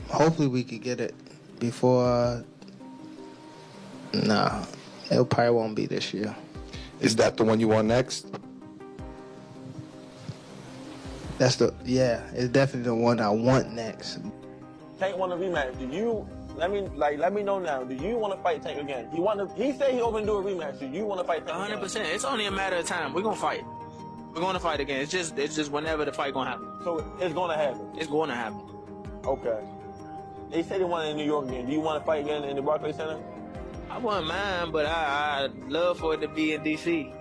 Hopefully we could get it before. Nah, it probably won't be this year. Is that the one you want next? It's definitely the one I want next. Tank want a rematch. Do you let me know now? Do you want to fight Tank again? He said he open to do a rematch. Do you want to fight Tank? 100%. It's only a matter of time. We're gonna fight. We're gonna fight again. It's just whenever the fight gonna happen. So it's gonna happen. It's gonna happen. Okay. They said they want it in New York again. Do you want to fight again in the Barclays Center? I wouldn't mind, but I'd love for it to be in DC.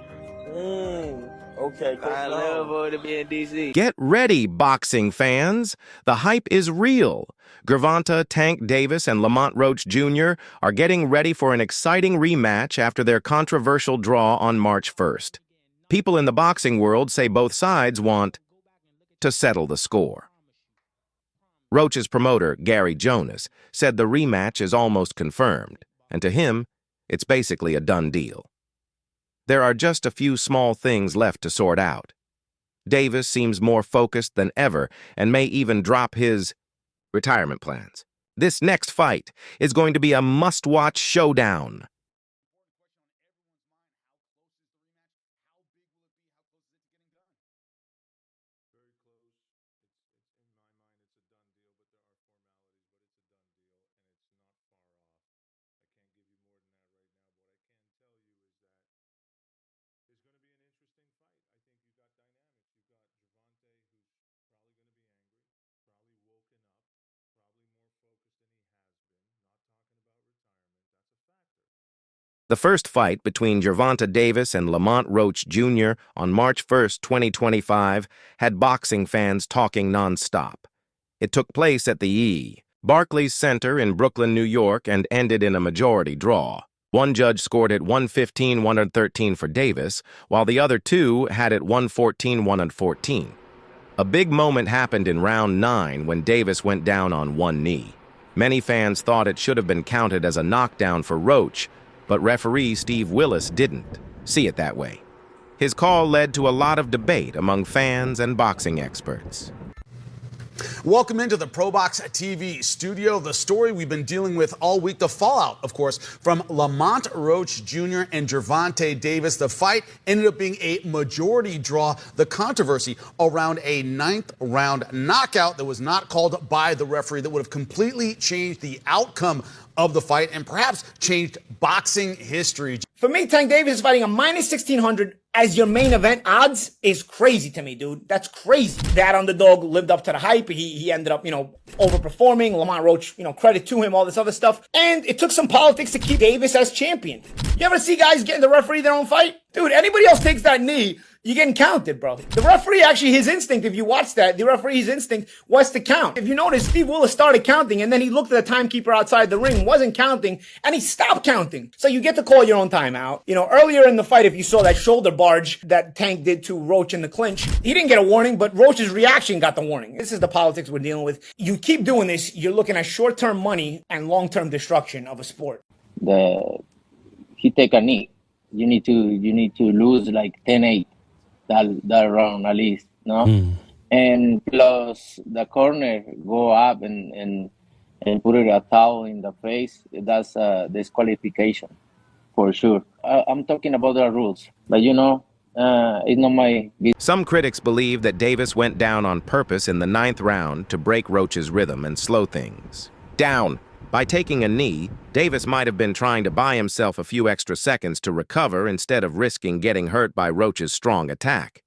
Okay. I'd love for it to be in DC. Get ready, boxing fans. The hype is real. Gervonta, Tank Davis, and LamontRoach Jr. are getting ready for an exciting rematch after their controversial draw on March 1st. People in the boxing world say both sides want to settle the score. Roach's promoter, Gary Jonas, said the rematch is almost confirmed, and to him, it's basically a done deal. There are just a few small things left to sort out. Davis seems more focused than ever and may even drop his retirement plans. This next fight is going to be a must-watch showdown. The first fight between GervontaDavis and LamontRoach Jr. on March 1st, 2025, had boxing fans talking nonstop. It took place at the Barclays Center in Brooklyn, New York, and ended in a majority draw. One judge scored it 115-113 for Davis, while the other two had it 114-114. A big moment happened in round 9 when Davis went down on one knee. Many fans thought it should have been counted as a knockdown for Roach, but referee Steve Willis didn't see it that way. His call led to a lot of debate among fans and boxing experts. Welcome into the ProBox TV studio. The story we've been dealing with all week, the fallout, of course, from LamontRoach Jr. and GervontaDavis. The fight ended up being a majority draw. The controversy around a 9th round knockout that was not called by the referee that would have completely changed the outcome of the fight and perhaps changed boxing history. For me, Tank Davis is fighting a minus 1,600 as your main event odds is crazy to me, dude. That's crazy. That underdog lived up to the hype. He ended up, overperforming. LamontRoach, credit to him, all this other stuff. And it took some politics to keep Davis as champion. You ever see guys getting the referee their own fight? Dude, anybody else takes that knee, you're getting counted, bro. The referee, actually, his instinct, if you watch that, the referee's instinct was to count. If you notice, Steve Willis started counting, and then he looked at the timekeeper outside the ring, wasn't counting, and he stopped counting. So you get to call your own timeout. Earlier in the fight, if you saw that shoulder barge that Tank did to Roach in the clinch, he didn't get a warning, but Roach's reaction got the warning. This is the politics we're dealing with. You keep doing this, you're looking at short-term money and long-term destruction of a sport. He take a knee. You need to lose like 10-8 that round at least, no? And plus the corner go up and put it a towel in the face. That's disqualification for sure. I'm talking about the rules, but it's not my. Some critics believe that Davis went down on purpose in the 9th round to break Roach's rhythm and slow things down. By taking a knee, Davis might have been trying to buy himself a few extra seconds to recover instead of risking getting hurt by Roach's strong attack.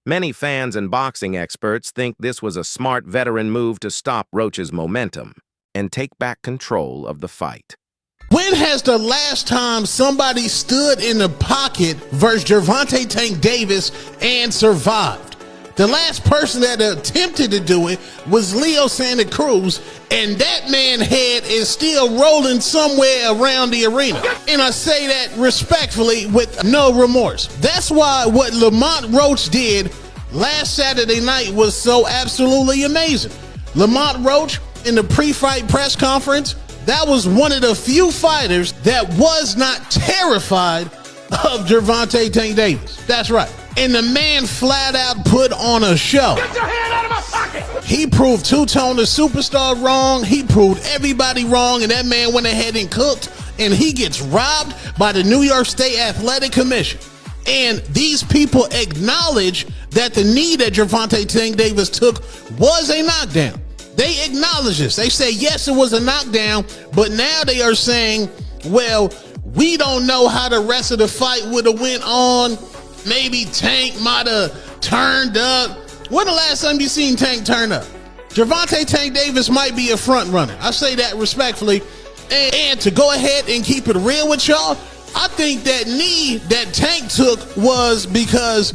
Many fans and boxing experts think this was a smart veteran move to stop Roach's momentum and take back control of the fight. When has the last time somebody stood in the pocket versus Gervonta Tank Davis and survived? The last person that attempted to do it was Leo Santa Cruz, and that man's head is still rolling somewhere around the arena. And I say that respectfully with no remorse. That's why what LamontRoach did last Saturday night was so absolutely amazing. LamontRoach in the pre-fight press conference, that was one of the few fighters that was not terrified of Gervonta Tank Davis. That's right. And the man flat out put on a show. Get your hand out of my pocket! He proved Two-Tone the Superstar wrong. He proved everybody wrong, and that man went ahead and cooked, and he gets robbed by the New York State Athletic Commission. And these people acknowledge that the knee that Gervonta Tank Davis took was a knockdown. They acknowledge this. They say, yes, it was a knockdown, but now they are saying, well, we don't know how the rest of the fight would have went on. Maybe Tank might have turned up. When the last time you seen Tank turn up? Gervonta Tank Davis might be a front runner. I say that respectfully. And to go ahead and keep it real with y'all, I think that knee that Tank took was because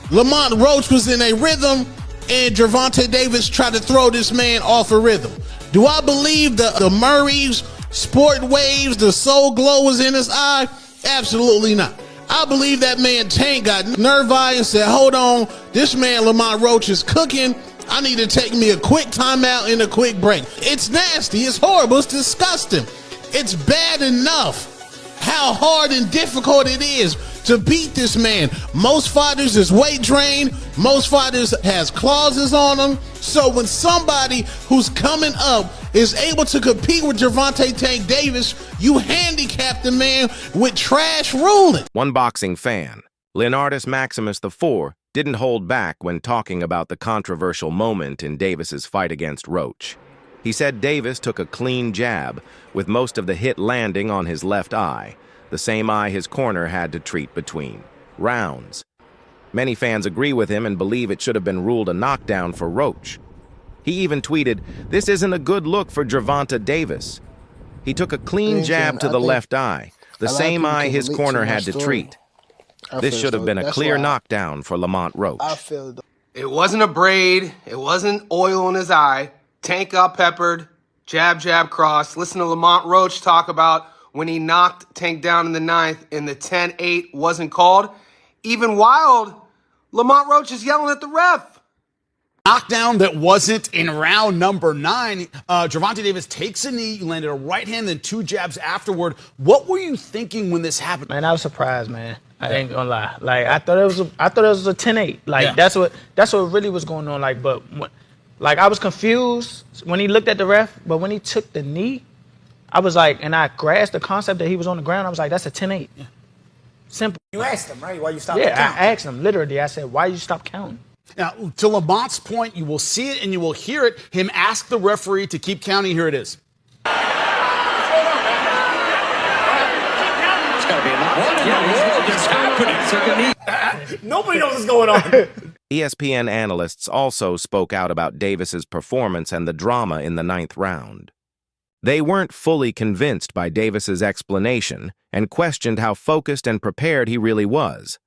LamontRoach was in a rhythm and Gervonta Davis tried to throw this man off a rhythm. Do I believe the Murray's sport waves, the soul glow was in his eye? Absolutely not. I believe that man Tank got nerve-eye and said, hold on, this man LamontRoach is cooking. I need to take me a quick timeout and a quick break. It's nasty. It's horrible. It's disgusting. It's bad enough how hard and difficult it is to beat this man. Most fighters is weight trained. Most fighters has clauses on them. So when somebody who's coming up is able to compete with Gervonta Tank Davis, you handicap the man with trash ruling. One boxing fan, Leonardus Maximus IV, didn't hold back when talking about the controversial moment in Davis's fight against Roach. He said Davis took a clean jab, with most of the hit landing on his left eye, the same eye his corner had to treat between rounds. Many fans agree with him and believe it should have been ruled a knockdown for Roach. He even tweeted, "This isn't a good look for Gervonta Davis. He took a clean jab to the left eye, the same eye his corner had to treat. This should have been a clear knockdown for LamontRoach." It wasn't a braid. It wasn't oil in his eye. Tank got peppered. Jab, jab, cross. Listen to LamontRoach talk about when he knocked Tank down in the 9th and the 10-8 wasn't called. Even Wild, LamontRoach is yelling at the ref. Knockdown that wasn't in round number 9. Gervonta Davis takes a knee, landed a right hand, then 2 jabs afterward. What were you thinking when this happened? Man, I was surprised, man. I ain't gonna lie. Like I thought it was a 10-8. Like that's what really was going on. Like, but like I was confused when he looked at the ref, but when he took the knee, I was like, and I grasped the concept that he was on the ground. I was like, that's a 10-8. Yeah. Simple. You asked him, right? Why you stopped? Yeah, I asked him literally. I said, why you stop counting? Now, to Lamont's point, you will see it and you will hear it. Him ask the referee to keep counting. Here it is. It's got to be enough. Nobody knows what's going on. ESPN analysts also spoke out about Davis's performance and the drama in the 9th round. They weren't fully convinced by Davis's explanation and questioned how focused and prepared he really was.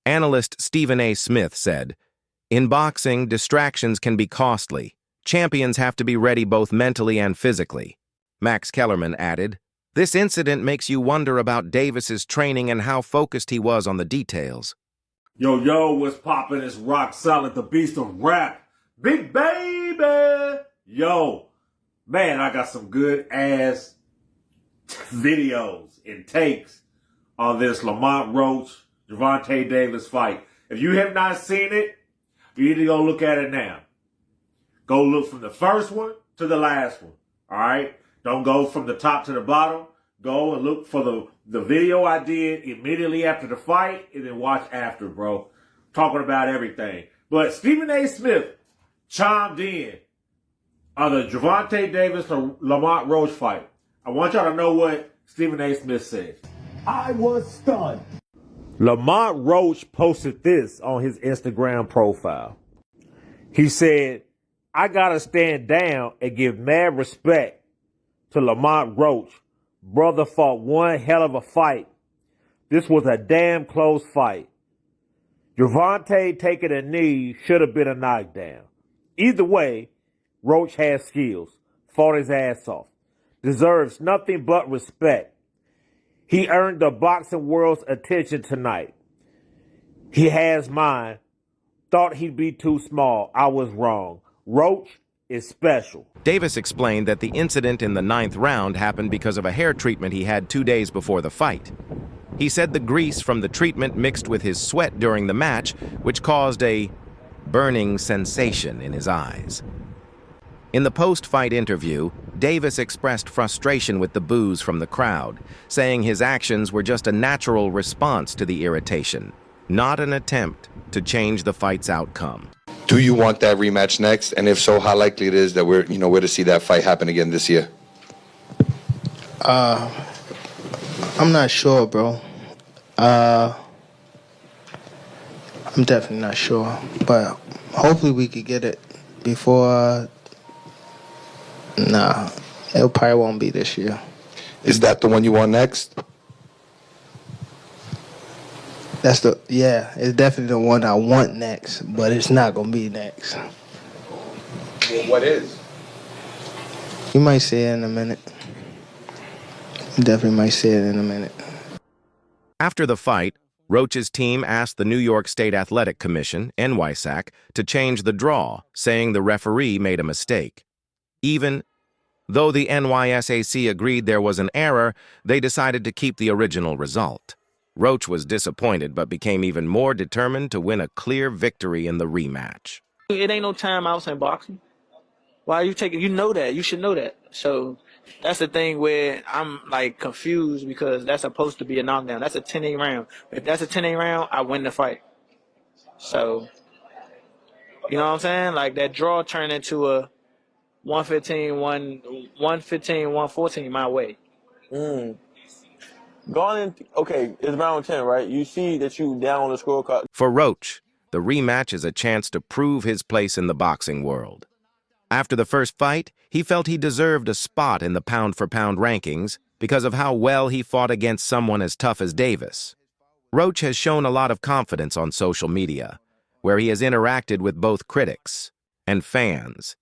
Analyst Stephen A. Smith said, "In boxing, distractions can be costly. Champions have to be ready both mentally and physically." Max Kellerman added, "This incident makes you wonder about Davis's training and how focused he was on the details." Yo, what's poppin'? It's Rock Solid, the beast of rap. Big baby! Yo, man, I got some good ass videos and takes on this LamontRoach, Gervonta Davis fight. If you have not seen it, you need to go look at it now. Go look from the first one to the last one, all right? Don't go from the top to the bottom. Go and look for the video I did immediately after the fight and then watch after, bro. Talking about everything. But Stephen A. Smith chimed in on the Gervonta Davis or LamontRoach fight. I want y'all to know what Stephen A. Smith said. I was stunned. LamontRoach posted this on his Instagram profile. He said, "I gotta stand down and give mad respect to LamontRoach. Brother fought one hell of a fight. This was a damn close fight. Gervonta taking a knee should have been a knockdown. Either way, Roach has skills, fought his ass off, deserves nothing but respect. He earned the boxing world's attention tonight. He has mine. Thought he'd be too small. I was wrong. Roach is special." Davis explained that the incident in the 9th round happened because of a hair treatment he had 2 days before the fight. He said the grease from the treatment mixed with his sweat during the match, which caused a burning sensation in his eyes. In the post-fight interview, Davis expressed frustration with the boos from the crowd, saying his actions were just a natural response to the irritation, not an attempt to change the fight's outcome. Do you want that rematch next? And if so, how likely it is that we're to see that fight happen again this year? I'm not sure, bro. I'm definitely not sure, but hopefully we could get it before. Nah, it probably won't be this year. Is that the one you want next? It's definitely the one I want next, but it's not gonna be next. Well, what is? You might see it in a minute. You definitely might see it in a minute. After the fight, Roach's team asked the New York State Athletic Commission, NYSAC, to change the draw, saying the referee made a mistake. Even though the NYSAC agreed there was an error, they decided to keep the original result. Roach was disappointed but became even more determined to win a clear victory in the rematch. It ain't no timeouts in boxing. Why are you taking? You know that. You should know that. So that's the thing where I'm like confused because that's supposed to be a knockdown. That's a 10-8 round. If that's a 10-8 round, I win the fight. So, you know what I'm saying? Like that draw turned into a 115-114 my way. Going in, okay, it's round 10, right? You see that you down on the scorecard. For Roach, the rematch is a chance to prove his place in the boxing world. After the first fight, he felt he deserved a spot in the pound-for-pound rankings because of how well he fought against someone as tough as Davis. Roach has shown a lot of confidence on social media, where he has interacted with both critics and fans.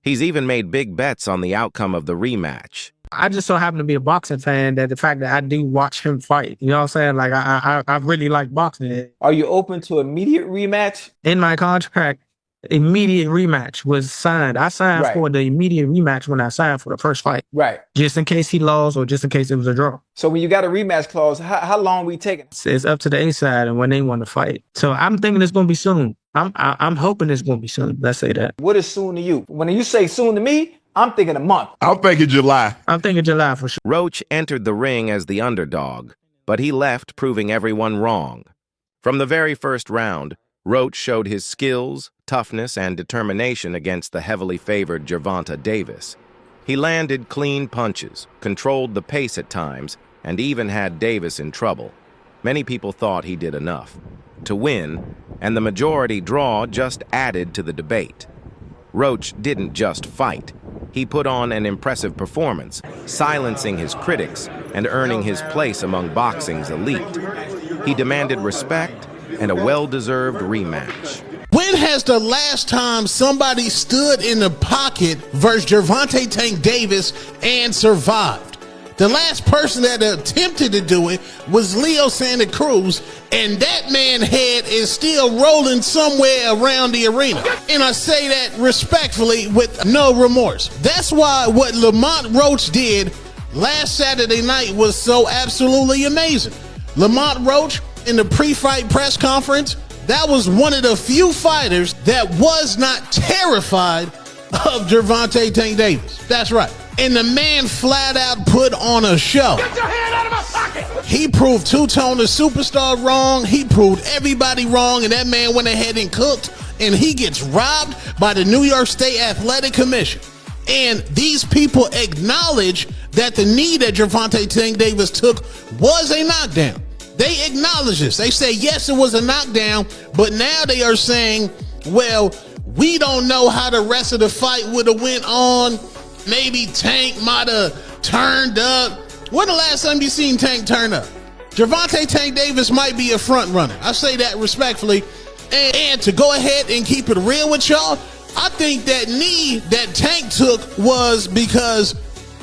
He's even made big bets on the outcome of the rematch. I just so happen to be a boxing fan that the fact that I do watch him fight, you know what I'm saying? Like, I really like boxing. Are you open to immediate rematch? In my contract, immediate rematch was signed. I signed for the immediate rematch when I signed for the first fight. Right. Just in case he lost or just in case it was a draw. So when you got a rematch clause, how long we taking? It's up to the A side and when they want to fight. So I'm thinking it's going to be soon. I'm hoping it's going to be soon. Let's say that. What is soon to you? When you say soon to me, I'm thinking a month. I'm thinking July. I'm thinking July for sure. Roach entered the ring as the underdog, but he left proving everyone wrong. From the very first round, Roach showed his skills, toughness, and determination against the heavily favored GervontaDavis. He landed clean punches, controlled the pace at times, and even had Davis in trouble. Many people thought he did enough to win, and the majority draw just added to the debate. Roach didn't just fight. He put on an impressive performance, silencing his critics and earning his place among boxing's elite. He demanded respect and a well-deserved rematch. When has the last time somebody stood in the pocket versus Gervonta Tank Davis and survived? The last person that attempted to do it was Leo Santa Cruz, and that man's head is still rolling somewhere around the arena. And I say that respectfully with no remorse. That's why what LamontRoach did last Saturday night was so absolutely amazing. LamontRoach, in the pre-fight press conference, that was one of the few fighters that was not terrified of Gervonta Tank Davis. That's right. And the man flat out put on a show. Get your hand out of my pocket! He proved Two-Tone the Superstar wrong. He proved everybody wrong, and that man went ahead and cooked, and he gets robbed by the New York State Athletic Commission. And these people acknowledge that the knee that Gervonta Tank Davis took was a knockdown. They acknowledge this. They say, yes, it was a knockdown, but now they are saying, well, we don't know how the rest of the fight would have went on. Maybe Tank might have turned up. When the last time you seen Tank turn up? Gervonta Tank Davis might be a front runner. I say that respectfully. And to go ahead and keep it real with y'all, I think that knee that Tank took was because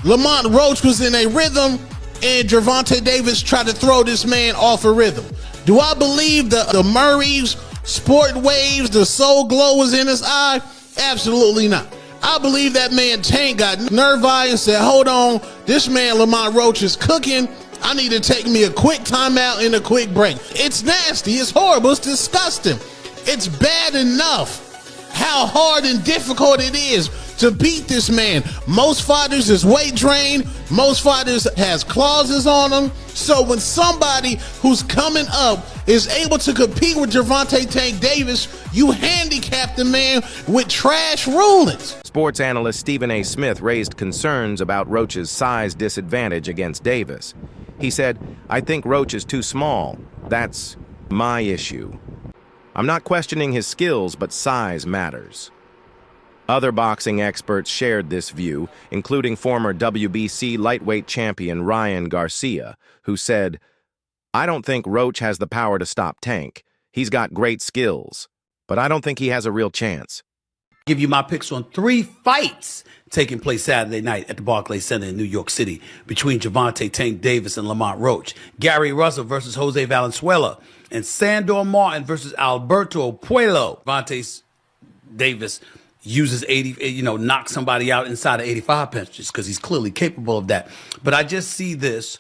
LamontRoach was in a rhythm and Gervonta Davis tried to throw this man off a rhythm. Do I believe the Murray's sport waves, the soul glow was in his eye? Absolutely not. I believe that man Tank got nerve-eye and said, hold on, this man LamontRoach is cooking. I need to take me a quick timeout and a quick break. It's nasty. It's horrible. It's disgusting. It's bad enough how hard and difficult it is to beat this man. Most fighters is weight drained. Most fighters has clauses on them. So when somebody who's coming up is able to compete with Gervonta Tank Davis, you handicap the man with trash rulings. Sports analyst Stephen A. Smith raised concerns about Roach's size disadvantage against Davis. He said, "I think Roach is too small. That's my issue. I'm not questioning his skills, but size matters." Other boxing experts shared this view, including former WBC lightweight champion Ryan Garcia, who said, "I don't think Roach has the power to stop Tank. He's got great skills, but I don't think he has a real chance." Give you my picks on 3 fights taking place Saturday night at the Barclays Center in New York City between Gervonta Tank Davis and LamontRoach, Gary Russell versus Jose Valenzuela, and Sandor Martin versus Alberto Puello. Gervonta Davis uses knocks somebody out inside of 85 punches because he's clearly capable of that. But I just see this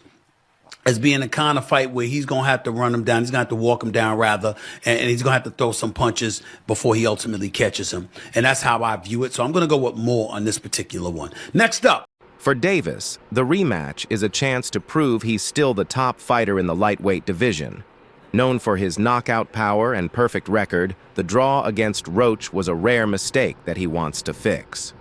as being a kind of fight where he's going to have to run him down. He's going to have to walk him down, rather, and he's going to have to throw some punches before he ultimately catches him. And that's how I view it. So I'm going to go with more on this particular one. Next up. For Davis, the rematch is a chance to prove he's still the top fighter in the lightweight division. Known for his knockout power and perfect record, the draw against Roach was a rare mistake that he wants to fix.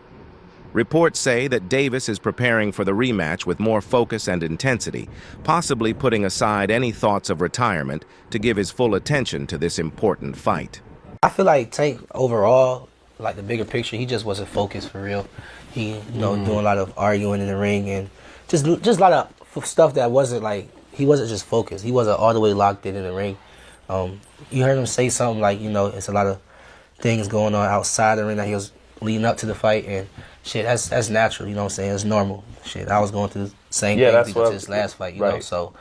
Reports say that Davis is preparing for the rematch with more focus and intensity, possibly putting aside any thoughts of retirement to give his full attention to this important fight. I feel like Tank overall, like the bigger picture, he just wasn't focused for real. He, doing a lot of arguing in the ring and just a lot of stuff that wasn't like, he wasn't just focused. He wasn't all the way locked in the ring. You heard him say something like, it's a lot of things going on outside the ring that he was leading up to the fight, and shit, that's natural, you know what I'm saying? It's normal. Shit, I was going through the same thing to this last fight, you know, so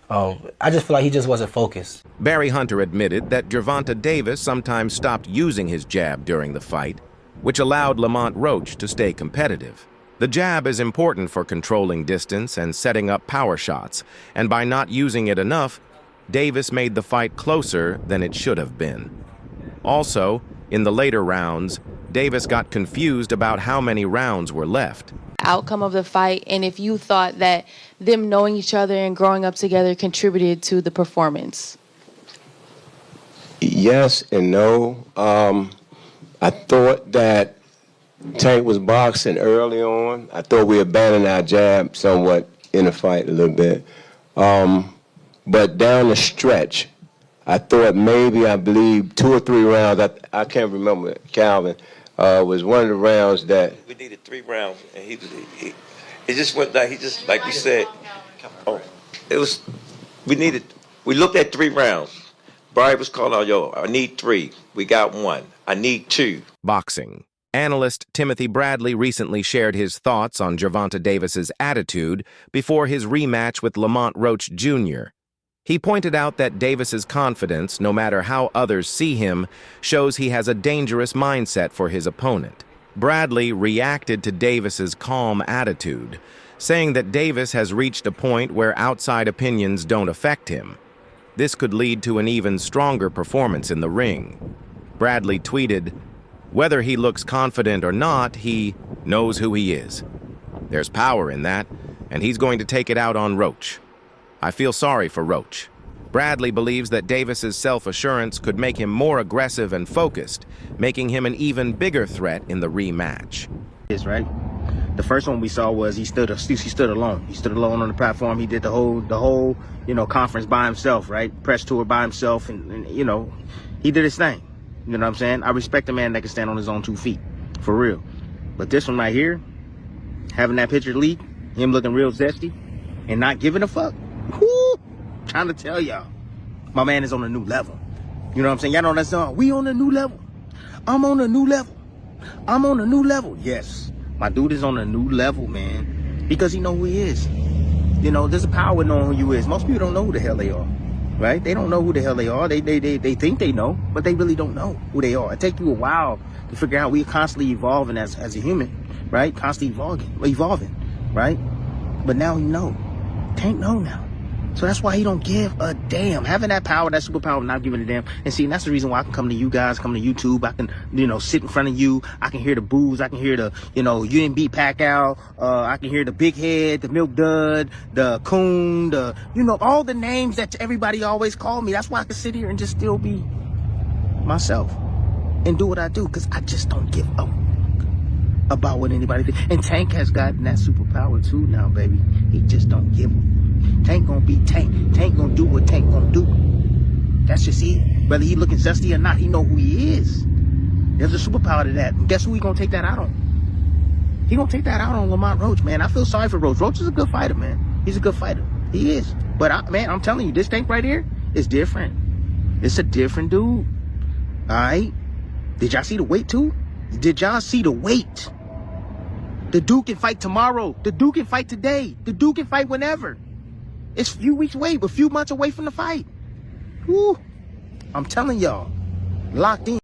I just feel like he just wasn't focused. Barry Hunter admitted that Gervonta Davis sometimes stopped using his jab during the fight, which allowed LamontRoach to stay competitive. The jab is important for controlling distance and setting up power shots, and by not using it enough, Davis made the fight closer than it should have been. Also, in the later rounds, Davis got confused about how many rounds were left. Outcome of the fight, and if you thought that them knowing each other and growing up together contributed to the performance. Yes and no. I thought that Tank was boxing early on. I thought we abandoned our jab somewhat in the fight a little bit. But down the stretch, I thought maybe, I believe, 2 or 3 rounds, I can't remember, Calvin, was one of the rounds that... We needed 3 rounds, and he it just went down. He just, like we said, we looked at 3 rounds. Barry was calling out, yo, I need 3. We got 1. I need 2. Boxing. Analyst Timothy Bradley recently shared his thoughts on Gervonta Davis's attitude before his rematch with LamontRoach Jr. He pointed out that Davis's confidence, no matter how others see him, shows he has a dangerous mindset for his opponent. Bradley reacted to Davis's calm attitude, saying that Davis has reached a point where outside opinions don't affect him. This could lead to an even stronger performance in the ring. Bradley tweeted, "Whether he looks confident or not, he knows who he is. There's power in that, and he's going to take it out on Roach. I feel sorry for Roach." Bradley believes that Davis's self-assurance could make him more aggressive and focused, making him an even bigger threat in the rematch. Right? The first one we saw was he stood alone. He stood alone on the platform. He did the whole conference by himself, right? Press tour by himself, and he did his thing. You know what I'm saying? I respect a man that can stand on his own 2 feet, for real. But this one right here, having that picture leak, him looking real zesty, and not giving a fuck. Whoo! Trying to tell y'all, my man is on a new level. You know what I'm saying? Y'all know that song? We on a new level. I'm on a new level. I'm on a new level. Yes, my dude is on a new level, man, because he know who he is. There's a power in knowing who you is. Most people don't know who the hell they are. Right? They don't know who the hell they are. They think they know, but they really don't know who they are. It takes you a while to figure out. We're constantly evolving as a human, right? Constantly evolving, right? But now you know. Tank know now. So that's why he don't give a damn. Having that power, that superpower, not giving a damn. And see, that's the reason why I can come to you guys, come to YouTube. I can, sit in front of you. I can hear the boos. I can hear the, you didn't beat Pacquiao. I can hear the big head, the milk dud, the coon, the, all the names that everybody always call me. That's why I can sit here and just still be myself and do what I do. Because I just don't give a about what anybody thinks. And Tank has gotten that superpower too now, baby. He just don't give a. Tank gonna be Tank. Tank gonna do what Tank gonna do. That's just it. Whether he looking zesty or not, he know who he is. There's a superpower to that. And guess who he gonna take that out on? He gonna take that out on LamontRoach, man. I feel sorry for Roach. Roach is a good fighter, man. He's a good fighter. He is. But, man, I'm telling you, this Tank right here is different. It's a different dude. All right? Did y'all see the weight, too? Did y'all see the weight? The dude can fight tomorrow. The dude can fight today. The dude can fight whenever. It's a few weeks away, but a few months away from the fight. Woo. I'm telling y'all, locked in.